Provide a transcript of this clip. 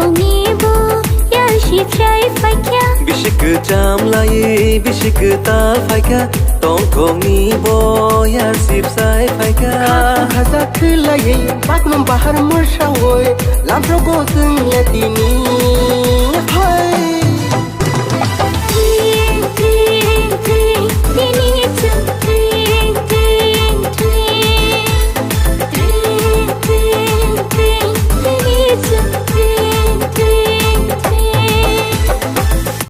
tongkongi bo ya shi trai faika bishik jam lai bishik tal faika tongkongi bo ya sip sai faika khaza khilai baknum bahar murshawoy lamro go sing letini